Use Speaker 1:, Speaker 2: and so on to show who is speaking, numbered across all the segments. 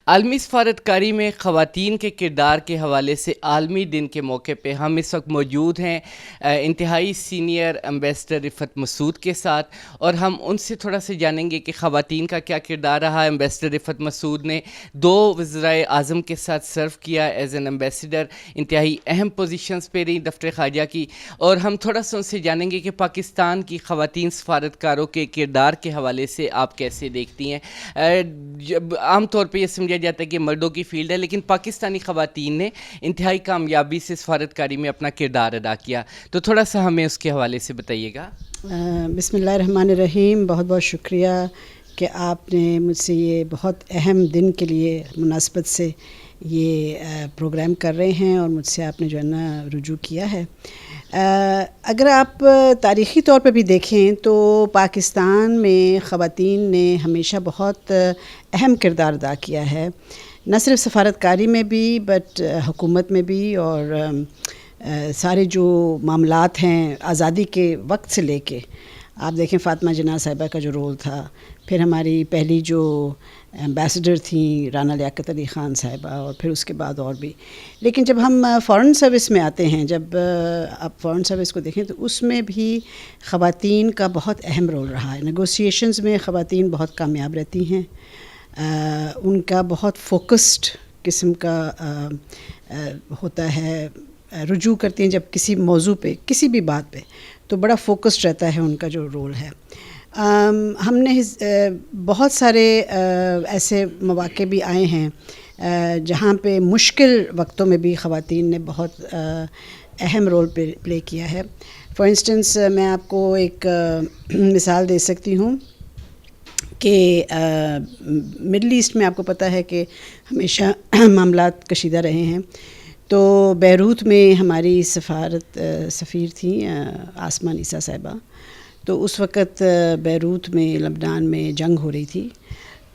Speaker 1: عالمی سفارتکاری میں خواتین کے کردار کے حوالے سے عالمی دن کے موقع پہ ہم اس وقت موجود ہیں انتہائی سینئر ایمبیسڈر رفعت مسعود کے ساتھ، اور ہم ان سے تھوڑا سا جانیں گے کہ خواتین کا کیا کردار رہا۔ ایمبیسڈر رفعت مسعود نے 2 وزرائے اعظم کے ساتھ سرو کیا ایز این ایمبیسڈر، انتہائی اہم پوزیشنز پہ رہی دفتر خارجہ کی، اور ہم تھوڑا سا ان سے جانیں گے کہ پاکستان کی خواتین سفارتکاروں کے کردار کے حوالے سے آپ کیسے دیکھتی ہیں۔ عام طور پہ یہ سمجھا جاتا ہے کہ مردوں کی فیلڈ ہے، لیکن پاکستانی خواتین نے انتہائی کامیابی سے سفارتکاری میں اپنا کردار ادا کیا، تو تھوڑا سا ہمیں اس کے حوالے سے بتائیے گا۔
Speaker 2: بسم اللہ الرحمن الرحیم۔ بہت بہت شکریہ کہ آپ نے مجھ سے یہ بہت اہم دن کے لیے مناسبت سے یہ پروگرام کر رہے ہیں، اور مجھ سے آپ نے جو ہے نا رجوع کیا ہے۔ اگر آپ تاریخی طور پہ بھی دیکھیں تو پاکستان میں خواتین نے ہمیشہ بہت اہم کردار ادا کیا ہے، نہ صرف سفارتکاری میں بھی بٹ حکومت میں بھی، اور سارے جو معاملات ہیں آزادی کے وقت سے لے کے آپ دیکھیں فاطمہ جناح صاحبہ کا جو رول تھا، پھر ہماری پہلی جو ایمبیسڈر تھیں رانا لیاقت علی خان صاحبہ، اور پھر اس کے بعد اور بھی۔ لیکن جب ہم فارن سروس میں آتے ہیں، جب آپ فارن سروس کو دیکھیں تو اس میں بھی خواتین کا بہت اہم رول رہا ہے۔ نیگوسیشنز میں خواتین بہت کامیاب رہتی ہیں، ان کا بہت فوکسڈ قسم کا ہوتا ہے، رجوع کرتی ہیں جب کسی موضوع پہ کسی بھی بات پہ تو بڑا فوکسڈ رہتا ہے ان کا جو رول ہے۔ ہم نے بہت سارے ایسے مواقع بھی آئے ہیں جہاں پہ مشکل وقتوں میں بھی خواتین نے بہت اہم رول پلے کیا ہے۔ فار انسٹنس میں آپ کو ایک مثال دے سکتی ہوں کہ مڈل ایسٹ میں آپ کو پتہ ہے کہ ہمیشہ معاملات کشیدہ رہے ہیں، تو بیروت میں ہماری سفیر تھیں آسما عیسیٰ صاحبہ، تو اس وقت بیروت میں لبنان میں جنگ ہو رہی تھی،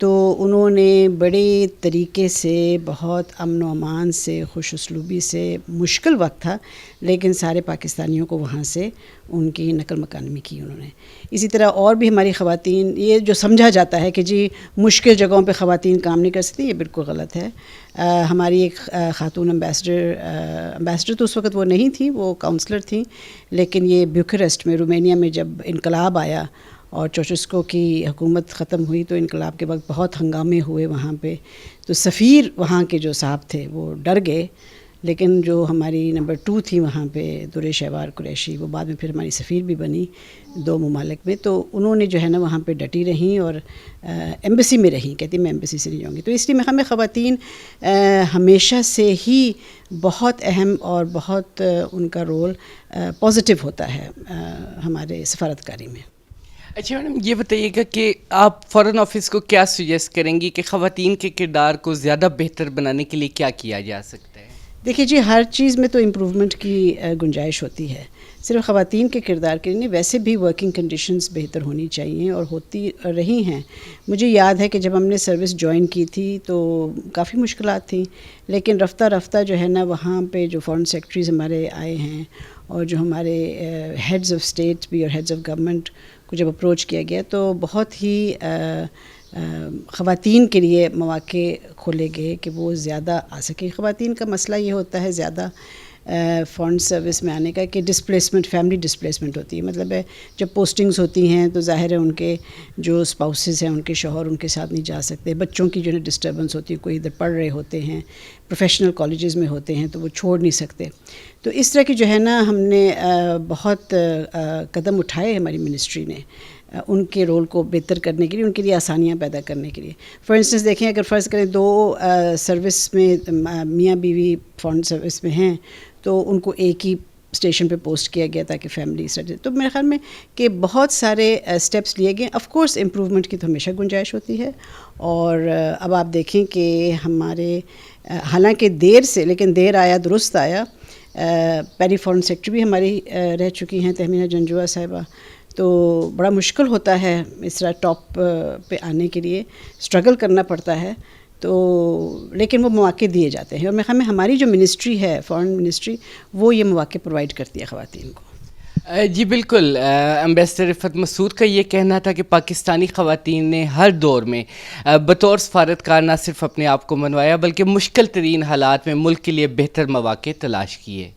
Speaker 2: تو انہوں نے بڑے طریقے سے بہت امن و امان سے خوش اسلوبی سے، مشکل وقت تھا لیکن سارے پاکستانیوں کو وہاں سے ان کی نقل مکانی کی انہوں نے۔ اسی طرح اور بھی ہماری خواتین، یہ جو سمجھا جاتا ہے کہ جی مشکل جگہوں پہ خواتین کام نہیں کر سکتی، یہ بالکل غلط ہے۔ ہماری ایک خاتون ایمبیسڈر تو اس وقت وہ نہیں تھی، وہ کاؤنسلر تھیں، لیکن یہ بیوکریسٹ میں رومینیا میں جب انقلاب آیا اور چوچسکو کی حکومت ختم ہوئی تو انقلاب کے وقت بہت ہنگامے ہوئے وہاں پہ، تو سفیر وہاں کے جو صاحب تھے وہ ڈر گئے، لیکن جو ہماری نمبر 2 تھی وہاں پہ درِ شہوار قریشی، وہ بعد میں پھر ہماری سفیر بھی بنی 2 ممالک میں، تو انہوں نے جو ہے نا وہاں پہ ڈٹی رہیں اور ایمبیسی میں رہیں، کہتی میں ایمبیسی سے نہیں جاؤں گی۔ تو اس لیے ہمیں خواتین ہمیشہ سے ہی بہت اہم اور بہت ان کا رول پازیٹیو ہوتا ہے ہمارے سفارتکاری میں۔
Speaker 1: اچھا میڈم، یہ بتائیے گا کہ آپ فارن آفس کو کیا سجیسٹ کریں گی کہ خواتین کے کردار کو زیادہ بہتر بنانے کے لیے کیا کیا جا سکتا ہے؟
Speaker 2: دیکھیے جی، ہر چیز میں تو امپرومنٹ کی گنجائش ہوتی ہے، صرف خواتین کے کردار کے لیے، ویسے بھی ورکنگ کنڈیشنز بہتر ہونی چاہیے اور ہوتی رہی ہیں۔ مجھے یاد ہے کہ جب ہم نے سروس جوائن کی تھی تو کافی مشکلات تھیں، لیکن رفتہ رفتہ جو ہے نا وہاں پہ جو فارن سیکرٹریز ہمارے آئے ہیں، اور جو ہمارے ہیڈز آف اسٹیٹ بھی اور ہیڈز آف گورنمنٹ کو جب اپروچ کیا گیا تو بہت ہی خواتین کے لیے مواقع کھولے گئے کہ وہ زیادہ آ سکیں۔ خواتین کا مسئلہ یہ ہوتا ہے زیادہ فارن سروس میں آنے کا کہ ڈسپلیسمنٹ، فیملی ڈسپلیسمنٹ ہوتی ہے، مطلب ہے جب پوسٹنگز ہوتی ہیں تو ظاہر ہے ان کے جو اسپاؤسز ہیں، ان کے شوہر ان کے ساتھ نہیں جا سکتے، بچوں کی جو ہے ڈسٹربنس ہوتی ہے، کوئی ادھر پڑھ رہے ہوتے ہیں، پروفیشنل کالجز میں ہوتے ہیں تو وہ چھوڑ نہیں سکتے۔ تو اس طرح کی جو ہے نا ہم نے بہت قدم اٹھائے ہماری منسٹری نے ان کے رول کو بہتر کرنے کے لیے، ان کے لیے آسانیاں پیدا کرنے کے لیے۔ فار انسٹنس دیکھیں، اگر فرض کریں 2 سروس میں میاں بیوی فارن سروس میں ہیں تو ان کو ایک ہی اسٹیشن پہ پوسٹ کیا گیا تاکہ فیملی اسٹڈی، تو میرے خیال میں کہ بہت سارے اسٹیپس لیے گئے۔ آف کورس امپرومنٹ کی تو ہمیشہ گنجائش ہوتی ہے، اور اب آپ دیکھیں کہ ہمارے حالانکہ دیر سے، لیکن دیر آیا درست آیا، پہلی فارن سیکرٹری بھی ہماری رہ چکی ہیں تہمینہ جنجوعہ صاحبہ، تو بڑا مشکل ہوتا ہے اس طرح ٹاپ پہ آنے کے لیے، اسٹرگل کرنا پڑتا ہے، تو لیکن وہ مواقع دیے جاتے ہیں، اور میرے خیال میں ہماری جو منسٹری ہے فارن منسٹری وہ یہ مواقع پرووائڈ کرتی ہے خواتین کو۔
Speaker 1: جی بالکل، امبیسڈر رفعت مسعود کا یہ کہنا تھا کہ پاکستانی خواتین نے ہر دور میں بطور سفارتکار نہ صرف اپنے آپ کو منوایا بلکہ مشکل ترین حالات میں ملک کے لیے بہتر مواقع تلاش کیے.